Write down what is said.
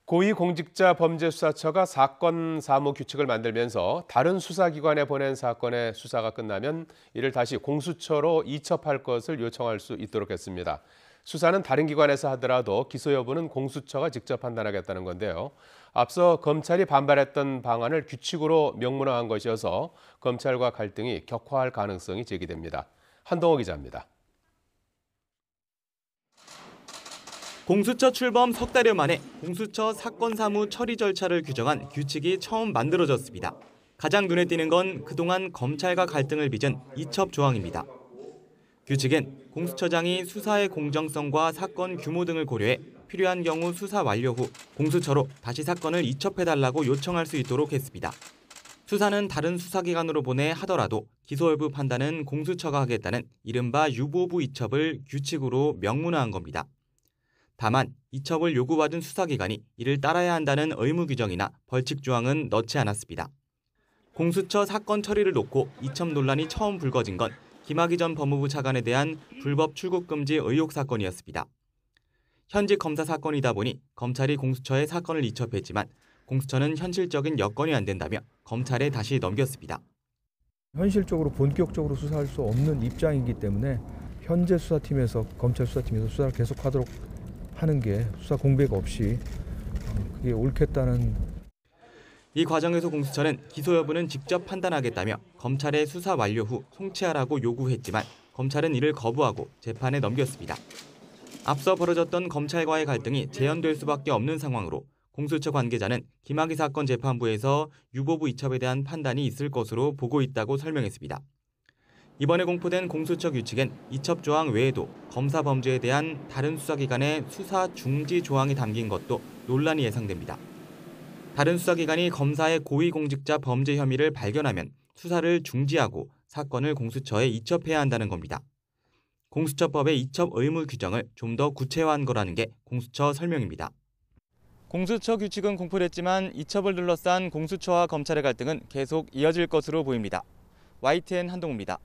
고위공직자범죄수사처가 사건 사무 규칙을 만들면서 다른 수사기관에 보낸 사건의 수사가 끝나면 이를 다시 공수처로 이첩할 것을 요청할 수 있도록 했습니다. 수사는 다른 기관에서 하더라도 기소 여부는 공수처가 직접 판단하겠다는 건데요. 앞서 검찰이 반발했던 방안을 규칙으로 명문화한 것이어서 검찰과 갈등이 격화할 가능성이 제기됩니다. 한동호 기자입니다. 공수처 출범 석 달여 만에 공수처 사건 사무 처리 절차를 규정한 규칙이 처음 만들어졌습니다. 가장 눈에 띄는 건 그동안 검찰과 갈등을 빚은 이첩 조항입니다. 규칙엔 공수처장이 수사의 공정성과 사건 규모 등을 고려해 필요한 경우 수사 완료 후 공수처로 다시 사건을 이첩해달라고 요청할 수 있도록 했습니다. 수사는 다른 수사기관으로 보내 하더라도 기소 여부 판단은 공수처가 하겠다는 이른바 유보부 이첩을 규칙으로 명문화한 겁니다. 다만 이첩을 요구받은 수사기관이 이를 따라야 한다는 의무 규정이나 벌칙 조항은 넣지 않았습니다. 공수처 사건 처리를 놓고 이첩 논란이 처음 불거진 건 김학의 전 법무부 차관에 대한 불법 출국 금지 의혹 사건이었습니다. 현직 검사 사건이다 보니 검찰이 공수처에 사건을 이첩했지만 공수처는 현실적인 여건이 안 된다며 검찰에 다시 넘겼습니다. 현실적으로 본격적으로 수사할 수 없는 입장이기 때문에 현재 수사팀에서 검찰 수사팀에서 수사를 계속하도록 하는 게 수사 공백 없이 그게 옳겠다는. 이 과정에서 공수처는 기소 여부는 직접 판단하겠다며 검찰에 수사 완료 후 송치하라고 요구했지만 검찰은 이를 거부하고 재판에 넘겼습니다. 앞서 벌어졌던 검찰과의 갈등이 재현될 수밖에 없는 상황으로 공수처 관계자는 김학의 사건 재판부에서 유보부 이첩에 대한 판단이 있을 것으로 보고 있다고 설명했습니다. 이번에 공포된 공수처 규칙엔 이첩 조항 외에도 검사 범죄에 대한 다른 수사기관의 수사 중지 조항이 담긴 것도 논란이 예상됩니다. 다른 수사기관이 검사의 고위공직자 범죄 혐의를 발견하면 수사를 중지하고 사건을 공수처에 이첩해야 한다는 겁니다. 공수처법의 이첩 의무 규정을 좀 더 구체화한 거라는 게 공수처 설명입니다. 공수처 규칙은 공포됐지만 이첩을 둘러싼 공수처와 검찰의 갈등은 계속 이어질 것으로 보입니다. YTN 한동우입니다.